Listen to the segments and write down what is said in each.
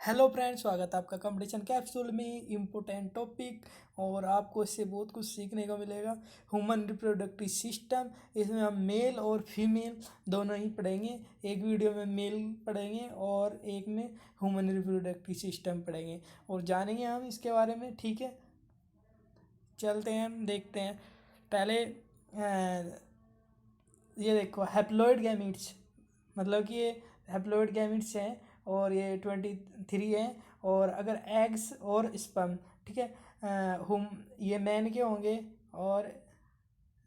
Hello friends, स्वागत है आपका कंपटीशन कैप्सूल में इम्पोर्टेंट टॉपिक। और आपको इससे बहुत कुछ सीखने को मिलेगा। ह्यूमन रिप्रोडक्टिव सिस्टम, इसमें हम मेल और फीमेल दोनों ही पढ़ेंगे। एक वीडियो में मेल पढ़ेंगे और एक में ह्यूमन रिप्रोडक्टिव सिस्टम पढ़ेंगे और जानेंगे हम इसके बारे में। ठीक है, चलते हैं, हम देखते हैं। पहले ये देखो, हैप्लॉइड गैमीट्स, मतलब कि ये हैप्लॉइड गैमीट्स हैं और ये 23 हैं। और अगर एग्स और स्पर्म, ठीक है, हम ये मैन के होंगे और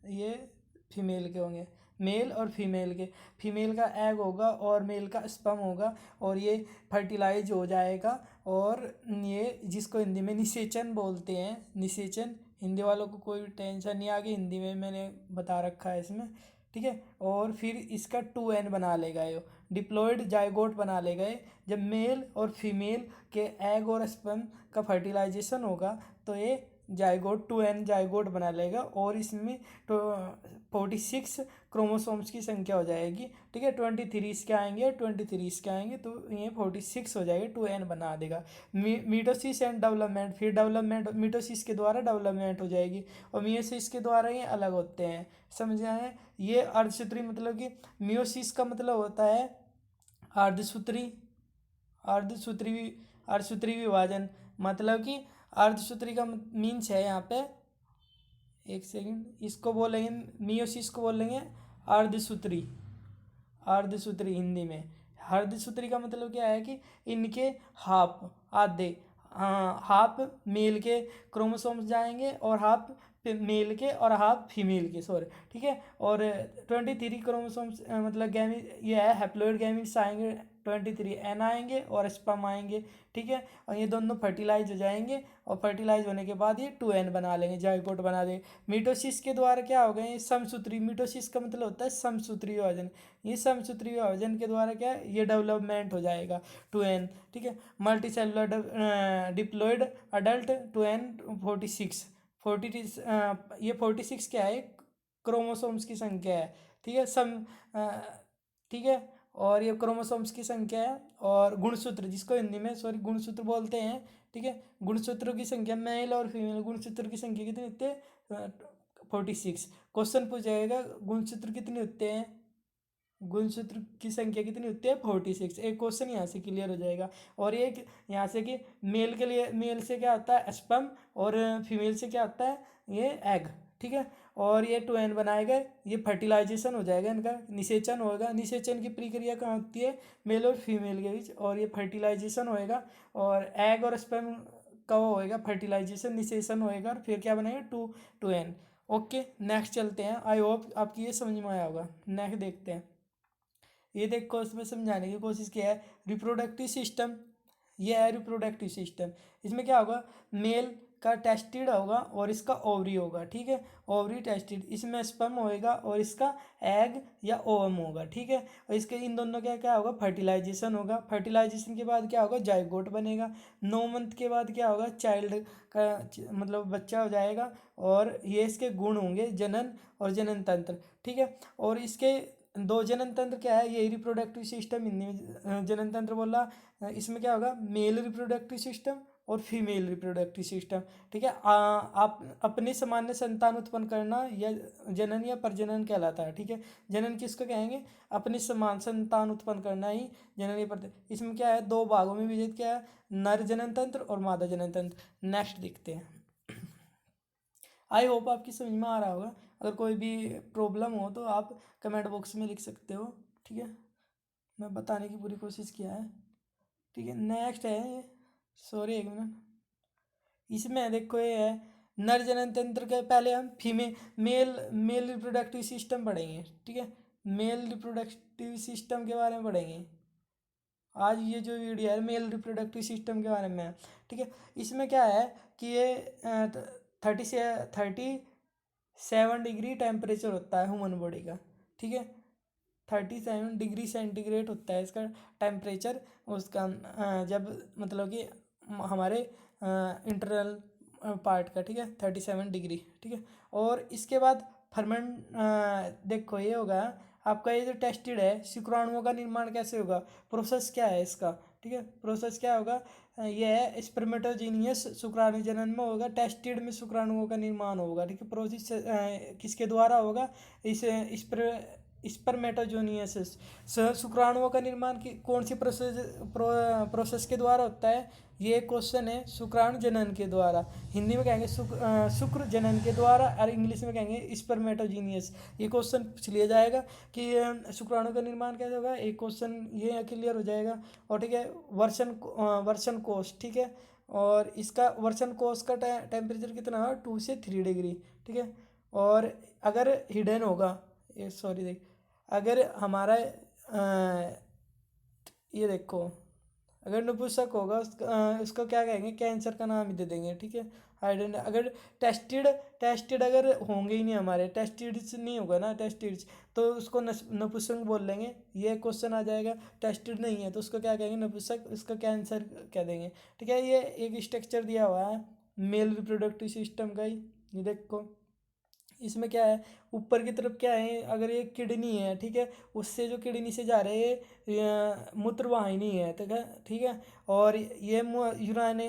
ये फीमेल के होंगे। मेल और फीमेल के, फीमेल का एग होगा और मेल का स्पर्म होगा और ये फर्टिलाइज हो जाएगा। और ये जिसको हिंदी में निषेचन बोलते हैं, निषेचन। हिंदी वालों को कोई टेंशन नहीं, आगे हिंदी में मैंने बता रखा है इसमें। ठीक है, और फिर इसका 2n बना लेगा, ये डिप्लॉयड जाइगोट बना लेगा। ये जब मेल और फीमेल के एग और स्पर्म का फर्टिलाइजेशन होगा तो ये जाइगोट 2n जाइगोट बना लेगा और इसमें तो 46 क्रोमोसोम्स की संख्या हो जाएगी। ठीक है, 23 इसके आएंगे, 23 इसके आएंगे, तो ये 46 हो जाएगी, 2n बना देगा। मीटोसिस एंड डेवलपमेंट, फिर डेवलपमेंट मीटोसिस के द्वारा डेवलपमेंट हो जाएगी और मियोसिस के द्वारा ये अलग होते हैं। समझ आए? ये अर्धसूत्री, मतलब कि मियोसिस का मतलब होता है अर्धसूत्री, अर्धसूत्री अर्धसूत्री विभाजन। मतलब कि अर्धसूत्री का मीन्स है यहाँ पे, एक सेकंड, इसको बोलेंगे मियोसिस को बोलेंगे अर्धसूत्री, अर्धसूत्री हिंदी में। अर्धसूत्री का मतलब क्या है कि इनके हाफ, आधे, हाँ, हाफ मेल के क्रोमोसोम्स जाएंगे और हाफ मेल के और हाफ फीमेल के, सॉरी। ठीक है, और 23 क्रोमोसोम्स, मतलब गैमी, ये है हैप्लॉइड गैमीट्स आएंगे, 23 n आएंगे और स्पर्म आएंगे। ठीक है, और ये दोनों फर्टिलाइज हो जाएंगे और फर्टिलाइज होने के बाद ये 2n बना लेंगे, जाइगोट बना देंगे। मीटोसिस के द्वारा क्या होगा, ये समसूत्री, मीटोसिस का मतलब होता है समसूत्री विभाजन। ये समसूत्री विभाजन के द्वारा क्या है, ये डेवलपमेंट हो जाएगा 2n। ठीक है, multi cellular diploid adult 2n 46, 46, ये 46 क्या है, क्रोमोसोम्स की संख्या है। ठीक है, ठीक है, और ये क्रोमोसोम्स की संख्या है। और गुणसूत्र, जिसको हिंदी में, सॉरी, गुणसूत्र बोलते हैं। ठीक है, गुणसूत्रों की संख्या, मेल और फीमेल गुणसूत्र की संख्या कितनी होती है, 46। क्वेश्चन पूछ जाएगा गुणसूत्र कितने होते हैं, गुणसूत्र की संख्या कितनी होती है, 46। एक क्वेश्चन यहाँ से क्लियर हो जाएगा। और एक यहाँ से कि मेल के लिए, मेल से क्या होता है स्पर्म और फीमेल से क्या होता है ये एग। ठीक है, और ये 2n बनाएगा, ये फर्टिलाइजेशन हो जाएगा, इनका निषेचन होगा। निषेचन की प्रक्रिया कहाँ होती है, मेल और फीमेल के बीच, और ये फर्टिलाइजेशन होएगा और एग और स्पर्म का वो होएगा फर्टिलाइजेशन, निषेचन होएगा और फिर क्या बनेगा 2n। ओके, नेक्स्ट चलते हैं। आई होप आपकी ये समझ में आया होगा। नेक्स्ट देखते हैं। ये देखो, इसमें समझाने की कोशिश किया है। रिप्रोडक्टिव सिस्टम, ये है रिप्रोडक्टिव सिस्टम। इसमें क्या होगा, मेल का टेस्टिड होगा और इसका ओवरी होगा। ठीक है, ओवरी टेस्टिड, इसमें स्पर्म होएगा और इसका एग या ओवम होगा। ठीक है, और इसके इन दोनों का क्या होगा, फर्टिलाइजेशन होगा। फर्टिलाइजेशन के बाद क्या होगा, जाइगोट बनेगा। 9 मंथ के बाद क्या होगा, चाइल्ड का मतलब बच्चा हो जाएगा। और ये इसके गुण होंगे, जनन और जनन तंत्र। ठीक है, और इसके दो जनन तंत्र क्या है, यही रिप्रोडक्टिव सिस्टम, हिंदी में जनन तंत्र बोला। इसमें क्या होगा, मेल रिप्रोडक्टिव सिस्टम और फीमेल रिप्रोडक्टिव सिस्टम। ठीक है, आप अपने सामान्य संतान उत्पन्न करना या जनन या प्रजनन कहलाता है। ठीक है, जनन किसको कहेंगे, अपने समान संतान उत्पन्न करना ही जनन या प्रजनन। इसमें क्या है, दो भागों में विभाजित, क्या है, नर जनन तंत्र और मादा जनन तंत्र। नेक्स्ट देखते हैं। आई होप आपकी समझ में आ रहा होगा। अगर कोई भी प्रॉब्लम हो तो आप कमेंट बॉक्स में लिख सकते हो। ठीक है, मैं बताने की पूरी कोशिश किया है। ठीक है, नेक्स्ट है ये, सॉरी एक मिनट। इसमें देखो ये है नर जनन तंत्र के, पहले हम female male male reproductive system पढ़ेंगे। ठीक है, मेल रिप्रोडक्टिव सिस्टम के बारे में पढ़ेंगे आज। ये जो वीडियो है मेल रिप्रोडक्टिव सिस्टम के बारे में है। ठीक है, इसमें क्या है कि ये 37 डिग्री टेम्परेचर होता है ह्यूमन बॉडी का। ठीक है, 37 डिग्री सेंटीग्रेड होता है इसका टेम्परेचर उसका, जब मतलब कि हमारे इंटरनल पार्ट का। ठीक है, 37 डिग्री। ठीक है, और इसके बाद फर्मेंट, देखो ये होगा आपका, ये जो टेस्टेड है, शुक्राणुओं का निर्माण कैसे होगा, प्रोसेस क्या है इसका, ठीक है। प्रोसेस क्या होगा, ये है स्पर्मेटोजीनियस शुक्राणु जनन में होगा, टेस्टिड में शुक्राणुओं का निर्माण होगा, ठीक है। प्रोसेस किसके द्वारा होगा, इस स्पर्मेटोजेनियसिस शुक्राणुओं का निर्माण की कौन सी प्रोसेस के द्वारा होता है, ये क्वेश्चन है शुक्राणु जनन के द्वारा। हिंदी में कहेंगे शुक्र जनन के द्वारा, और इंग्लिश में कहेंगे स्पर्मेटोजीनियस। ये क्वेश्चन पूछ लिया जाएगा कि शुक्राणु का निर्माण कैसे होगा, एक क्वेश्चन ये क्लियर हो जाएगा। और ठीक है, वर्षन कोष, ठीक है। और इसका वर्षन कोष का टेम्परेचर कितना है, 2 से 3 डिग्री, ठीक है। और अगर हिडन होगा, ये सॉरी देख, अगर हमारा ये देखो, अगर नपुंसक होगा उसको क्या कहेंगे, कैंसर का नाम ही दे देंगे, ठीक है। हाइडेंट अगर टेस्टेड अगर होंगे ही नहीं, हमारे टेस्टिड्स नहीं होगा ना, टेस्टिड्स, तो उसको नपुंसक बोल लेंगे। ये क्वेश्चन आ जाएगा, टेस्टेड नहीं है तो उसको क्या कहेंगे, नपुंसक, उसका कैंसर कह देंगे, ठीक है। ये एक स्ट्रक्चर दिया हुआ है मेल रिप्रोडक्टिव सिस्टम का ही, ये देखो। इसमें क्या है, ऊपर की तरफ क्या है, अगर ये किडनी है, ठीक है, उससे जो किडनी से जा रहे मूत्र वाहिनी है, ठीक है। और ये यूराने,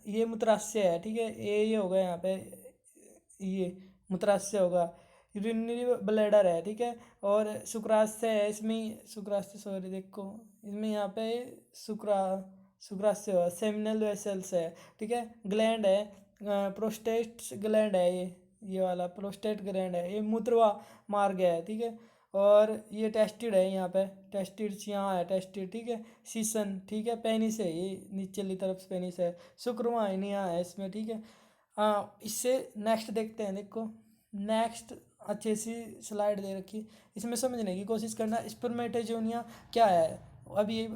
ये मूत्राशय है, ठीक है। ये होगा यहाँ पे, ये मूत्राशय होगा, यूरिनरी ब्लैडर है, ठीक है। और शुक्राशय है, इसमें शुक्राशय, सॉरी देखो, इसमें यहाँ पे शुक्रा शुक्राशय है, सेमिनल वेसल्स है, ठीक है। ग्लैंड है, प्रोस्टेट ग्लैंड है, ये वाला प्रोस्टेट ग्लैंड है, ये मूत्रवा मार्ग है, ठीक है। और ये टेस्टिड है, यहाँ पे टेस्टिड यहाँ है, टेस्टिड, ठीक है। सीसन, ठीक है, पेनिस है, ये नीचे तरफ पेनिस है, शुक्रवाहिनी यहाँ है इसमें, ठीक है। इससे नेक्स्ट देखते हैं, देखो नेक्स्ट अच्छी सी स्लाइड दे रखी, इसमें समझने की कोशिश करना स्पर्मेटोजोनिया क्या है। अब ये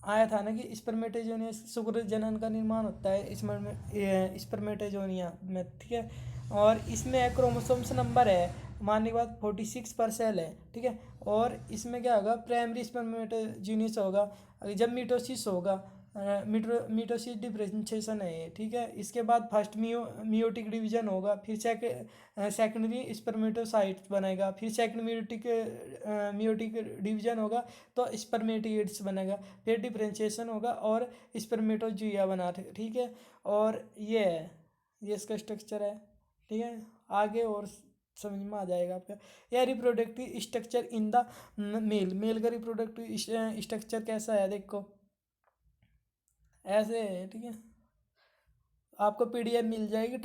आया था ना कि स्पर्मेटोजोनिया शुक्र जनन का निर्माण होता है इसमें स्पर्मेटोजोनिया में, ठीक है। और इसमें क्रोमोसोम्स नंबर है, मानने के बाद 46 पर सेल है, ठीक है। और इसमें क्या होगा, प्राइमरी स्पर्मेटोजेनियस होगा जब मिटोसिस होगा, मिटोसिस डिफरेंशिएशन है ये, ठीक है। इसके बाद फर्स्ट मियोटिक डिवीजन होगा, फिर सेकेंडरी स्पर्मेटोसाइट्स बनेगा, फिर सेकंड मियोटिक डिवीजन होगा तो स्पर्मेटिड्स बनेगा, फिर डिफरेंशिएशन होगा और स्पर्मेटोजुआ बना, ठीक है। और ये इसका स्ट्रक्चर है, ठीक है। आगे और समझ में आ जाएगा आपका। यह reproductive structure in the male का रिप्रोडक्टिव स्ट्रक्चर कैसा है, देखो ऐसे है, ठीक है। आपको पीडीएफ मिल जाएगी,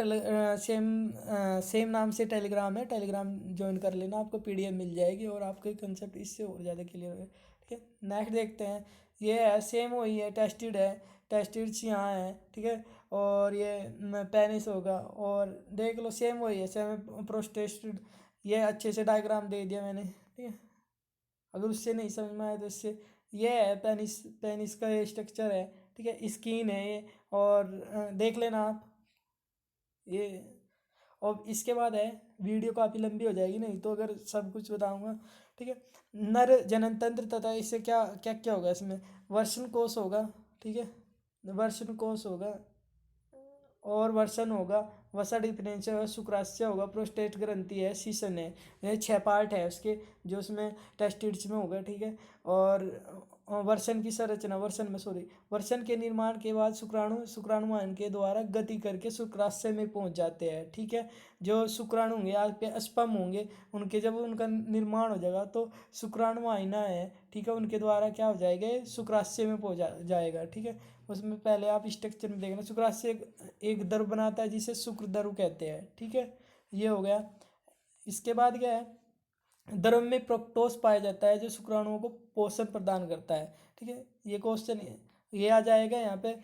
सेम नाम से टेलीग्राम है, टेलीग्राम ज्वाइन कर लेना, आपको पीडीएफ मिल जाएगी और आपके कंसेप्ट इससे और ज़्यादा क्लियर होगा, ठीक है। नेक्स्ट देखते हैं, ये है सेम वही है, टेस्टिड है, टेस्टिड्स यहाँ है, ठीक है। और ये पेनिस होगा, और देख लो सेम वही है, सेम प्रोस्टेस्टिड, ये अच्छे से डायग्राम दे दिया मैंने, ठीक है। अगर उससे नहीं समझ में आया तो इससे, ये है पेनिस, पेनिस का ये स्ट्रक्चर है, ठीक है। स्किन है ये, और देख लेना आप ये। और इसके बाद है, वीडियो काफ़ी लंबी हो जाएगी नहीं तो अगर सब कुछ बताऊंगा, ठीक है। नर जनन तंत्र तथा इससे क्या क्या क्या होगा, इसमें वर्षण कोष होगा, ठीक है, वर्षण कोष होगा, और वर्षण होगा, वसा डिफरेंशियल होगा, शुक्राशय होगा, प्रोस्टेट ग्रंथि है, सीसन है, ये 6 पार्ट है उसके, जो उसमें टेस्टिड्स में होगा, ठीक है। और वर्षण की संरचना, वर्षण के निर्माण के बाद शुक्राणुमान के द्वारा गति करके शुक्राशय में पहुंच जाते हैं, ठीक है। जो शुक्राणु होंगे आपके स्पर्म होंगे, उनके जब उनका निर्माण हो जाएगा तो शुक्राणुवाहिना है, ठीक है, उनके द्वारा क्या हो जाएगा, शुक्राशय में पहुंच जाएगा, ठीक है। उसमें पहले आप स्ट्रक्चर में देखना, शुक्राशय एक द्रव बनाता है जिसे शुक्र द्रव कहते हैं, ठीक है। ये हो गया। इसके बाद क्या है, द्रव में फ्रक्टोज पाया जाता है जो शुक्राणुओं को पोषण प्रदान करता है, ठीक है। ये क्वेश्चन ये आ जाएगा यहाँ पे,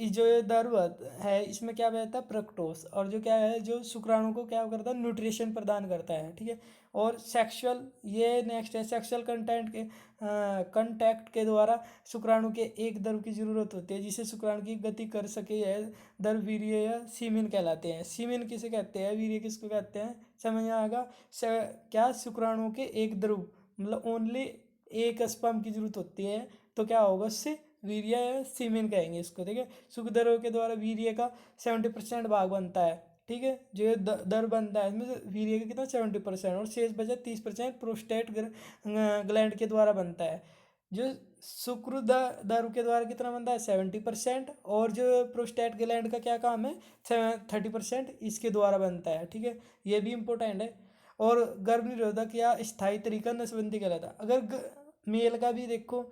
जो ये द्रव है इसमें क्या रहता है, फ्रक्टोज, और जो क्या है, जो शुक्राणु को क्या करता है, न्यूट्रिशन प्रदान करता है, ठीक है। और सेक्सुअल, ये नेक्स्ट है, सेक्सुअल कंटैक्ट के द्वारा शुक्राणु के एक द्रव की जरूरत होती है जिसे शुक्राणु की गति कर सके, यह द्रव वीर्य या सीमेन कहलाते हैं। सीमेन किसे कहते हैं, वीर्य किसको कहते हैं, समझ में आएगा। क्या शुक्राणु के एक ध्रुव, मतलब ओनली एक स्पर्म की जरूरत होती है तो क्या होगा, उससे वीर्य या सीमेन कहेंगे इसको, ठीक है। शुक्र के द्वारा वीर्य का 70% भाग बनता है, ठीक है। जो ये दर बनता है इसमें से वीर्य का कितना 70%, और शेष बचा 30% प्रोस्टेट ग्लैंड के द्वारा बनता है। जो शुक्र दारू के द्वारा कितना बनता है 70%, और जो प्रोस्टेट ग्लैंड का क्या काम है 30% इसके द्वारा बनता है, ठीक है। ये भी इम्पोर्टेंट है। और गर्भ निरोधक या स्थायी तरीका नसबंदी कहलाता है। अगर मेल का भी देखो,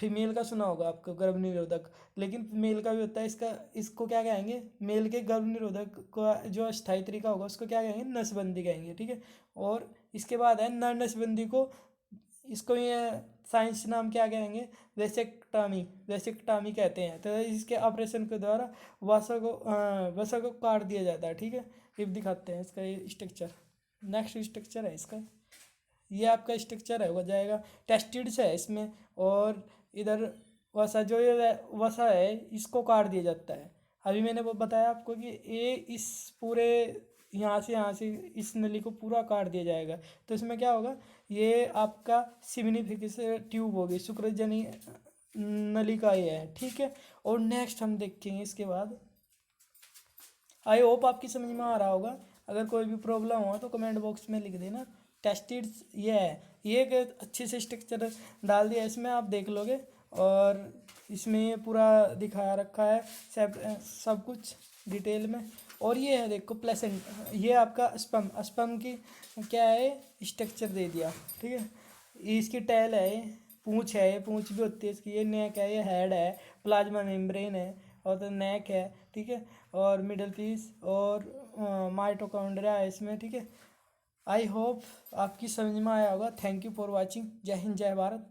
फीमेल का सुना होगा आपको गर्भ निरोधक, लेकिन मेल का भी होता है इसका, इसको क्या कहेंगे, मेल के गर्भ निरोधक का जो अस्थायी तरीका होगा उसको क्या कहेंगे, नसबंदी कहेंगे, ठीक है। और इसके बाद है नर नसबंदी को, इसको ये साइंस नाम क्या कहेंगे, वेसेक्टॉमी कहते हैं। तो इसके ऑपरेशन के द्वारा वसा को काट दिया जाता है, ठीक है। ये दिखाते हैं इसका ये स्ट्रक्चर, नेक्स्ट स्ट्रक्चर है इसका, ये आपका स्ट्रक्चर है हो जाएगा, टेस्टिड्स है इसमें, और इधर वसा, जो ये वसा है इसको काट दिया जाता है। अभी मैंने वो बताया आपको कि ये इस पूरे यहाँ से इस नली को पूरा काट दिया जाएगा, तो इसमें क्या होगा, ये आपका सिग्निफिकेंस ट्यूब होगी, शुक्रजनी नलिका ये है, ठीक है। और नेक्स्ट हम देखेंगे इसके बाद। आई होप आपकी समझ में आ रहा होगा। अगर कोई भी प्रॉब्लम हो तो कमेंट बॉक्स में लिख देना। टेस्टिड्स ये है, ये एक अच्छे से स्ट्रक्चर डाल दिया इसमें, आप देख लोगे। और इसमें ये पूरा दिखाया रखा है सब कुछ डिटेल में। और ये है देखो प्लेसेंट, ये आपका स्पर्म की क्या है स्ट्रक्चर दे दिया, ठीक है। ये इसकी टैल है, पूंछ है, ये पूंछ भी होती है इसकी, ये नेक है, ये हेड है, प्लाज्मा मेम्ब्रेन है, और तो नेक है, ठीक है। और मिडल पीस और माइटोकॉन्ड्रिया है इसमें, ठीक है। आई होप आपकी समझ में आया होगा। Thank you for watching. जय हिंद, जय भारत।